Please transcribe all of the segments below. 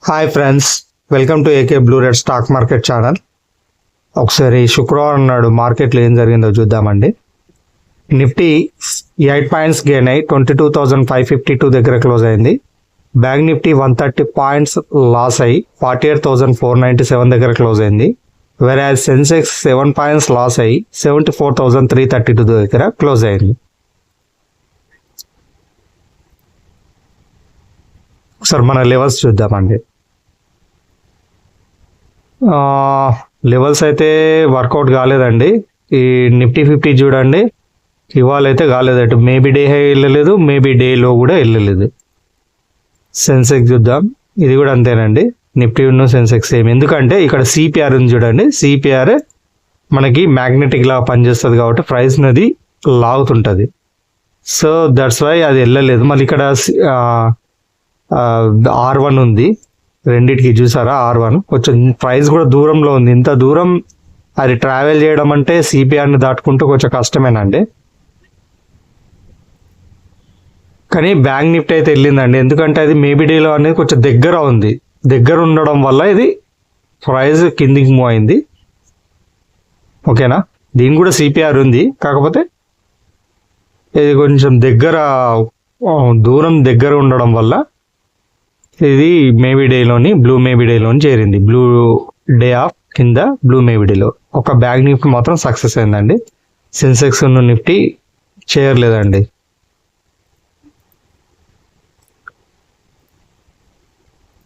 Hi friends, welcome to AK blue red stock market channel. ఒకసారి శుక్రవారం నాడు మార్కెట్లో ఏం జరిగిందో చూద్దామండి. నిఫ్టీ 8 పాయింట్స్ గెయిన్ అయి 22,552 దగ్గర క్లోజ్ అయింది. బ్యాంక్ నిఫ్టీ 130 పాయింట్స్ లాస్ అయి 48,497 దగ్గర క్లోజ్ అయింది. వెరాజ్ సెన్సెక్స్ 7 పాయింట్స్ లాస్ అయి 74,332 దగ్గర క్లోజ్ అయింది. ఒకసారి మన లెవెల్స్ చూద్దామండి. లెవెల్స్ అయితే వర్కౌట్ కాలేదండి. ఈ నిఫ్టీ 50 చూడండి, ఇవాళ అయితే కాలేదట. మేబీ డే హై వెళ్ళలేదు, మేబీ డేలో కూడా వెళ్ళలేదు. సెన్సెక్స్ చూద్దాం, ఇది కూడా అంతేనండి. నిఫ్టీ ఉన్న సెన్సెక్స్ సేమ్. ఎందుకంటే ఇక్కడ సిపిఆర్ ఉంది చూడండి, సిపిఆర్ మనకి మ్యాగ్నెటిక్ లా పనిచేస్తుంది కాబట్టి ప్రైస్ నది లాగుతుంటుంది. సో దట్స్ వై అది వెళ్ళలేదు. మళ్ళీ ఇక్కడ R1 ఉంది, రెండిటికి చూసారా R1 కొంచెం ప్రైస్ కూడా దూరంలో ఉంది. ఇంత దూరం అది ట్రావెల్ చేయడం అంటే సిపిఆర్ని దాటుకుంటూ కొంచెం కష్టమేనండి. కానీ బ్యాంక్ నిఫ్టీ అయితే వెళ్ళిందండి, ఎందుకంటే అది మేబీ డేలో అనేది కొంచెం దగ్గర ఉంది. దగ్గర ఉండడం వల్ల ఇది ప్రైస్ కిందికి మూవ్ అయింది. ఓకేనా, దీని కూడా సిపిఆర్ ఉంది, కాకపోతే ఇది కొంచెం దూరం దగ్గర ఉండడం వల్ల ఇది మేబీ డేలోని మేబీ డేలోని చేరింది. బ్లూ డే ఆఫ్ కింద బ్లూ మేబీ డేలో ఒక బ్యాంక్ నిఫ్టీ మాత్రం సక్సెస్ అయిందండి. సెన్సెక్స్ ఉన్న నిఫ్టీ చేయలేదండి.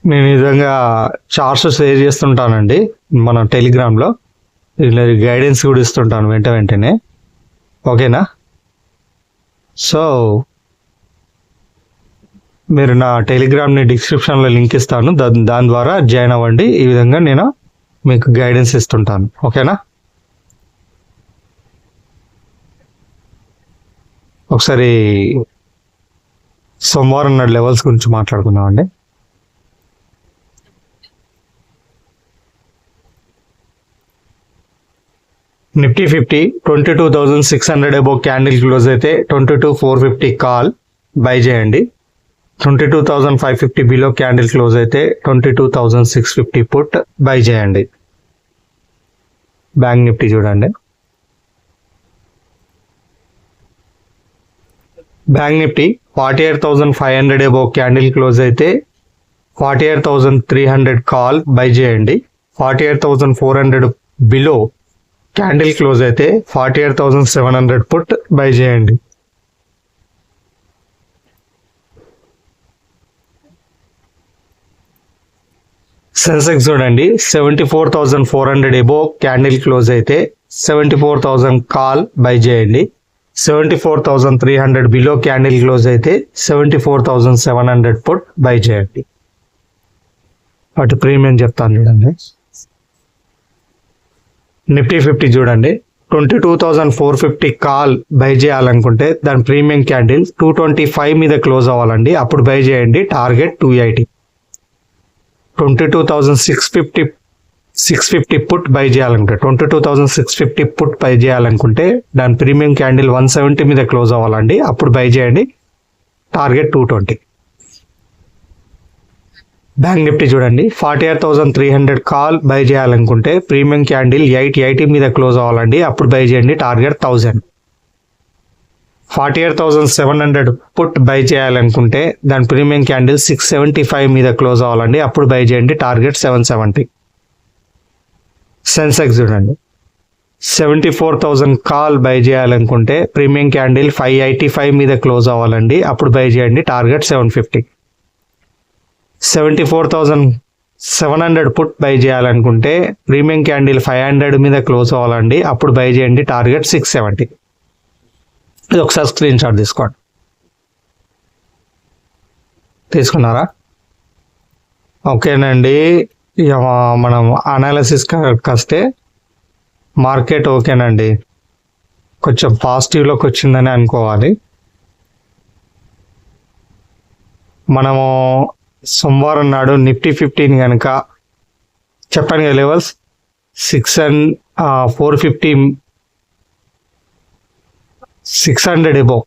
నేను ఈ విధంగా చార్ట్స్ షేర్ చేస్తుంటానండి మన టెలిగ్రామ్లో. ఇలా గైడెన్స్ కూడా ఇస్తుంటాను వెంటనే. ఓకేనా, సో మీరు నా టెలిగ్రామ్ని డిస్క్రిప్షన్లో లింక్ ఇస్తాను, దాని ద్వారా జాయిన్ అవ్వండి. ఈ విధంగా నేను మీకు గైడెన్స్ ఇస్తుంటాను. ఓకేనా, ఒకసారి సోమవారం నాడు లెవెల్స్ గురించి మాట్లాడుకుందామండి. నిఫ్టీ 50 22,600 అబోవ్ క్యాండిల్ క్లోజ్ అయితే 22,450 కాల్ బై చేయండి. 22,550 బిలో క్యాండిల్ క్లోజ్ అయితే 22,650 పుట్ బై చేయండి. బ్యాంక్ నిఫ్టీ చూడండి, bank Nifty 48,500 above candle close అయితే 48,300 కాల్ బై చేయండి. 48,400 బిలో క్యాండిల్ క్లోజ్ అయితే 48,700 పుట్ బై చేయండి. సెన్సెక్స్ చూడండి, 74,400 అబోవ్ క్యాండిల్ క్లోజ్ అయితే 74,000 కాల్ బై చేయండి. 74,300 బిలో క్యాండిల్ క్లోజ్ అయితే 74,700 పుట్ బై చేయండి. అటు ప్రీమియం చెప్తాను చూడండి. నిఫ్టీ 50 చూడండి, 22,450 కాల్ బై చేయాలనుకుంటే దాని ప్రీమియం క్యాండిల్ 225 మీద క్లోజ్ అవ్వాలండి, అప్పుడు బై చేయండి. టార్గెట్ 280. 22,650 పుట్ బై చేయాలనుకుంటే 22,650 పుట్ బై చేయాలనుకుంటే దాని ప్రీమియం క్యాండిల్ 170 మీద క్లోజ్ అవ్వాలండి, అప్పుడు బై చేయండి. టార్గెట్ 220. బ్యాంక్ నిఫ్టీ చూడండి, 48,300 కాల్ బై చేయాలనుకుంటే ప్రీమియం క్యాండిల్ 880 మీద క్లోజ్ అవ్వాలండి, అప్పుడు బై చేయండి. టార్గెట్ 1000. 48,700 పుట్ బై చేయాలనుకుంటే దాని ప్రీమియం క్యాండిల్ 675 మీద క్లోజ్ అవ్వాలండి, అప్పుడు బై చేయండి. టార్గెట్ 770. సెన్సెక్స్ చూడండి, 74,000 కాల్ బై చేయాలనుకుంటే ప్రీమియం క్యాండిల్ 585 మీద క్లోజ్ అవ్వాలండి, అప్పుడు బై చేయండి. టార్గెట్ 750. 74,700 పుట్ బై చేయాలనుకుంటే ప్రీమియం క్యాండిల్ 500 మీద క్లోజ్ అవ్వాలండి, అప్పుడు బై చేయండి. టార్గెట్ 670. ఇది ఒకసారి స్క్రీన్ షాట్ తీసుకోండి. తీసుకున్నారా? ఓకేనండి. ఇక మనం అనాలిసిస్కి వస్తే మార్కెట్ ఓకేనండి, కొంచెం పాజిటివ్లోకి వచ్చిందని అనుకోవాలి. మనము సోమవారం నాడు నిఫ్టీ 50 కనుక చెప్పాను కదా, లెవెల్స్ 450 600 అబోవ్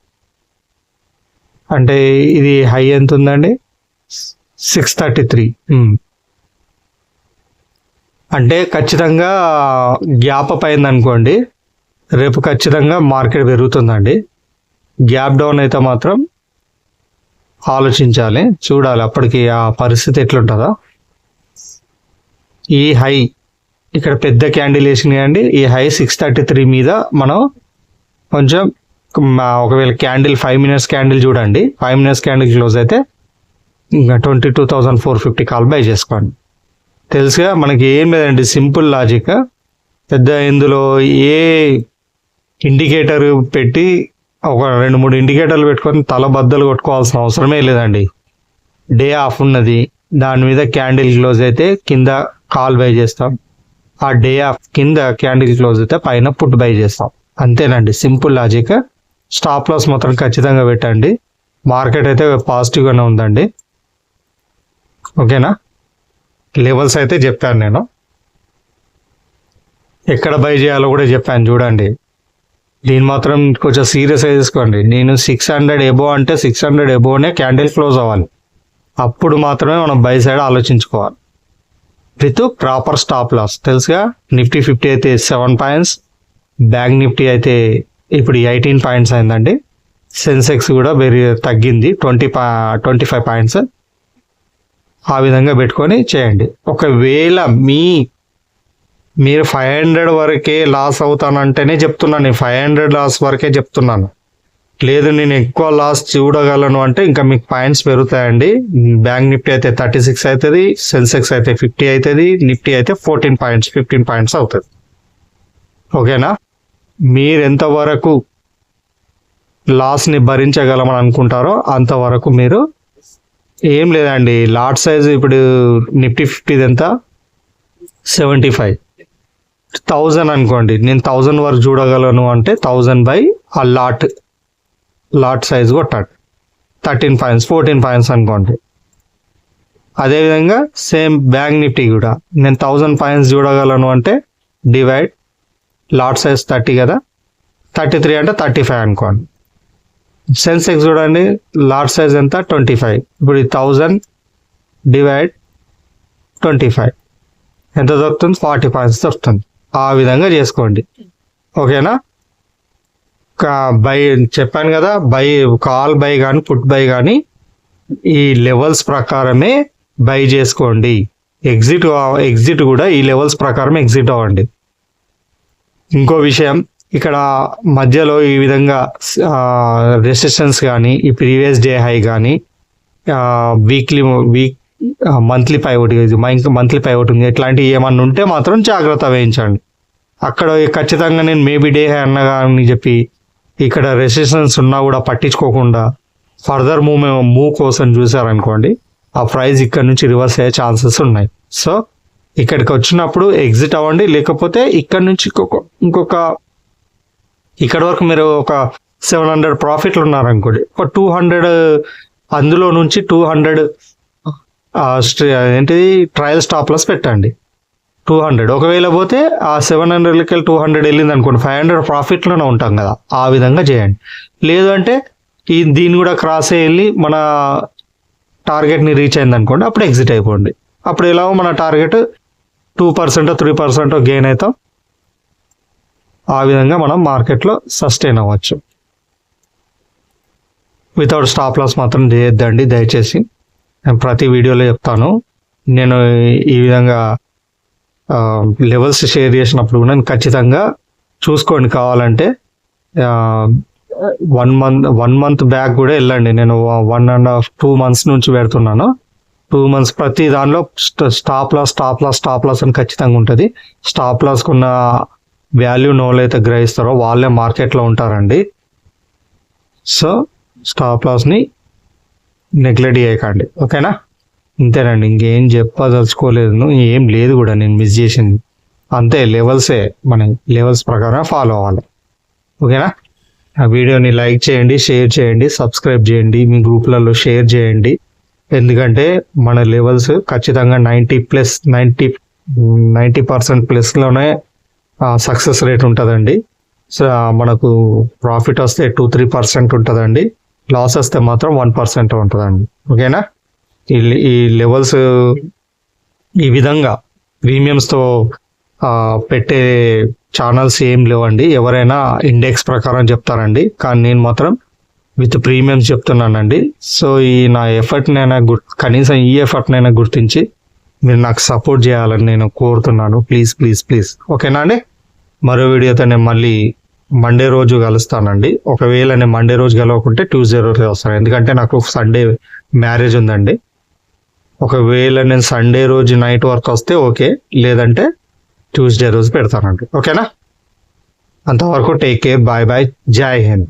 అంటే ఇది హై ఎంత ఉందండి, 633. అంటే ఖచ్చితంగా గ్యాప్ అప్ అయింది అనుకోండి, రేపు ఖచ్చితంగా మార్కెట్ పెరుగుతుందండి. గ్యాప్ డౌన్ అయితే మాత్రం ఆలోచించాలి, చూడాలి అప్పటికి ఆ పరిస్థితి ఎట్లుంటుందో. ఈ హై ఇక్కడ పెద్ద క్యాండిల్ వేసినాయండి. ఈ హై 633 మీద మనం కొంచెం ఒకవేళ క్యాండిల్ 5 minutes క్యాండిల్ చూడండి, 5 minutes క్యాండిల్ క్లోజ్ అయితే ఇంకా 22,450 కాల్ బై చేసుకోండి. తెలుసుగా, మనకి ఏం లేదండి, సింపుల్ లాజిక్. పెద్ద ఇందులో ఏ ఇండికేటర్ పెట్టి ఒక 2-3 ఇండికేటర్లు పెట్టుకొని తల బద్దలు కొట్టుకోవాల్సిన అవసరమే లేదండి. డే ఆఫ్ ఉన్నది, దాని మీద క్యాండిల్ క్లోజ్ అయితే కింద కాల్ బై చేస్తాం, ఆ డే ఆఫ్ కింద క్యాండిల్ క్లోజ్ అయితే పైన పుట్ బై చేస్తాం. అంతేనండి, సింపుల్ లాజిక్. స్టాప్ లాస్ మాత్రం ఖచ్చితంగా పెట్టండి. మార్కెట్ అయితే పాజిటివ్గానే ఉందండి. ఓకేనా, లెవెల్స్ అయితే చెప్పాను నేను, ఎక్కడ బై చేయాలో కూడా చెప్పాను చూడండి. దీని మాత్రం కొంచెం సీరియస్గా తీసుకోండి. నేను 600 ఎబో అంటే 600 ఎబోనే క్యాండిల్ క్లోజ్ అవ్వాలి, అప్పుడు మాత్రమే మనం బై సైడ్ ఆలోచించుకోవాలి విత్ ప్రాపర్ స్టాప్ లాస్. తెలుసుగా, నిఫ్టీ 50 అయితే 7 పాయింట్స్, బ్యాంక్ నిఫ్టీ అయితే ఇప్పుడు 18 పాయింట్స్ అయిందండి. సెన్సెక్స్ కూడా తగ్గింది 25 పాయింట్స్. ఆ విధంగా పెట్టుకొని చేయండి. ఒకవేళ మీరు 500 వరకే లాస్ అవుతానంటేనే చెప్తున్నాను, నేను 500 లాస్ వరకే చెప్తున్నాను. లేదు నేను ఎక్కువ లాస్ చూడగలను అంటే ఇంకా మీకు పాయింట్స్ పెరుగుతాయండి. బ్యాంక్ నిఫ్టీ అయితే 36 అవుతుంది, సెన్సెక్స్ అయితే 50 అవుతుంది, నిఫ్టీ అయితే 14 పాయింట్స్ 15 పాయింట్స్ అవుతుంది. ఓకేనా, మీరు ఎంతవరకు లాస్ని భరించగలమని అనుకుంటారో అంతవరకు మీరు, ఏం లేదండి, లాట్ సైజ్ ఇప్పుడు నిఫ్టీ 50 ఎంత 75, 1000 అనుకోండి, నేను 1000 వరకు చూడగలను అంటే 1000 బై ఆ లాట్ సైజ్ కొట్టాడు 13 పాయింట్స్ 14 పాయింట్స్ అనుకోండి. అదేవిధంగా సేమ్ బ్యాంక్ నిఫ్టీ కూడా నేను 1000 పాయింట్స్ చూడగలను అంటే డివైడ్ లాట్ సైజ్ 30 కదా, 33 అంటే 35 అనుకోండి. సెన్సెక్స్ చూడండి, లాట్ సైజ్ ఎంత 25, ఇప్పుడు 1000 డివైడ్ 25 ఎంత దొరుకుతుంది, 40 పాయింట్స్ దొరుకుతుంది. ఆ విధంగా చేసుకోండి. ఓకేనా, బై చెప్పాను కదా, కాల్ బై కానీ పుట్ బై కానీ ఈ లెవెల్స్ ప్రకారమే బై చేసుకోండి. ఎగ్జిట్ కూడా ఈ లెవెల్స్ ప్రకారం ఎగ్జిట్ అవ్వండి. ఇంకో విషయం, ఇక్కడ మధ్యలో ఈ విధంగా రెసిస్టెన్స్ కానీ, ఈ ప్రీవియస్ డే హై కానీ, మంత్లీ మంత్లీ పైవోటింగ్ ఇట్లాంటివి ఏమన్నా ఉంటే మాత్రం జాగ్రత్త వహించండి. అక్కడ ఖచ్చితంగా నేను మేబీ డే హై అన్నగా అని చెప్పి ఇక్కడ రెసిస్టెన్స్ ఉన్నా కూడా పట్టించుకోకుండా ఫర్దర్ మూవ్ కోసం చూసారనుకోండి, ఆ ప్రైస్ ఇక్కడ నుంచి రివర్స్ అయ్యే ఛాన్సెస్ ఉన్నాయి. సో ఇక్కడికి వచ్చినప్పుడు ఎగ్జిట్ అవ్వండి, లేకపోతే ఇక్కడ నుంచి ఇక్కడ వరకు మీరు ఒక 700 ప్రాఫిట్లు ఉన్నారనుకోండి, ఒక 200 అందులో నుంచి 200 ఏంటిది ట్రయల్ స్టాప్ లాస్ పెట్టండి. 200 ఒకవేళ పోతే ఆ 700 వెళ్ళి 200 వెళ్ళింది అనుకోండి, 500 ప్రాఫిట్లోనే ఉంటాం కదా, ఆ విధంగా చేయండి. లేదు అంటే దీన్ని కూడా క్రాస్ వెళ్ళి మన టార్గెట్ని రీచ్ అయింది అనుకోండి, అప్పుడు ఎగ్జిట్ అయిపోండి. అప్పుడు ఎలాగో మన టార్గెట్ 2% 3% గెయిన్ అవుతాం. ఆ విధంగా మనం మార్కెట్లో సస్టైన్ అవ్వచ్చు. వితౌట్ స్టాప్ లాస్ మాత్రం చేయొద్దండి దయచేసి. నేను ప్రతి వీడియోలో చెప్తాను. నేను ఈ విధంగా లెవెల్స్ షేర్ చేసినప్పుడు కూడా ఖచ్చితంగా చూసుకోండి. కావాలంటే 1 మంత్ బ్యాక్ కూడా వెళ్ళండి. నేను 1.5-2 months నుంచి పెడుతున్నాను. 2 months ప్రతి దానిలో స్టాప్ లాస్ అని ఖచ్చితంగా ఉంటుంది. స్టాప్ లాస్కి ఉన్న వాల్యూ నోళ్ళైతే గ్రహిస్తారో వాళ్ళే మార్కెట్లో ఉంటారండి. సో స్టాప్ లాస్ని నెగ్లెక్ట్ చేయకండి. ఓకేనా, ఇంతేనండి, ఇంకేం చెప్పదలుచుకోలేదు, ఏం లేదు కూడా నేను మిస్ చేసింది. అంతే, లెవెల్సే, మన లెవెల్స్ ప్రకారం ఫాలో అవ్వాలి. ఓకేనా, ఆ వీడియోని లైక్ చేయండి, షేర్ చేయండి, సబ్స్క్రైబ్ చేయండి, మీ గ్రూప్లలో షేర్ చేయండి. ఎందుకంటే మన లెవెల్స్ ఖచ్చితంగా 90% ప్లస్లోనే సక్సెస్ రేట్ ఉంటుందండి. సో మనకు ప్రాఫిట్ వస్తే 2-3% ఉంటుందండి, లాస్ వస్తే మాత్రం 1% ఉంటుందండి. ఓకేనా, ఈ లెవెల్స్ ఈ విధంగా ప్రీమియమ్స్తో పెట్టే ఛానల్స్ ఏం లేవండి. ఎవరైనా ఇండెక్స్ ప్రకారం చెప్తారండి, కానీ నేను మాత్రం విత్ ప్రీమియమ్స్ చెప్తున్నానండి. సో ఈ నా ఎఫర్ట్నైనా కనీసం ఈ ఎఫర్ట్నైనా గుర్తించి మీరు నాకు సపోర్ట్ చేయాలని నేను కోరుతున్నాను. Please please please. ఓకేనా అండి? మరో వీడియోతో నేను మళ్ళీ మండే రోజు కలుస్తానండి. ఒకవేళ నేను మండే రోజు కలవకుంటే ట్యూస్డే రోజు వస్తాను, ఎందుకంటే నాకు సండే మ్యారేజ్ ఉందండి. ఒకవేళ నేను సండే రోజు నైట్ వర్క్ వస్తే ఓకే, లేదంటే ట్యూస్డే రోజు పెడతానండి. ఓకేనా? అంతవరకు టేక్ కేర్, బాయ్ బాయ్, జై హింద్.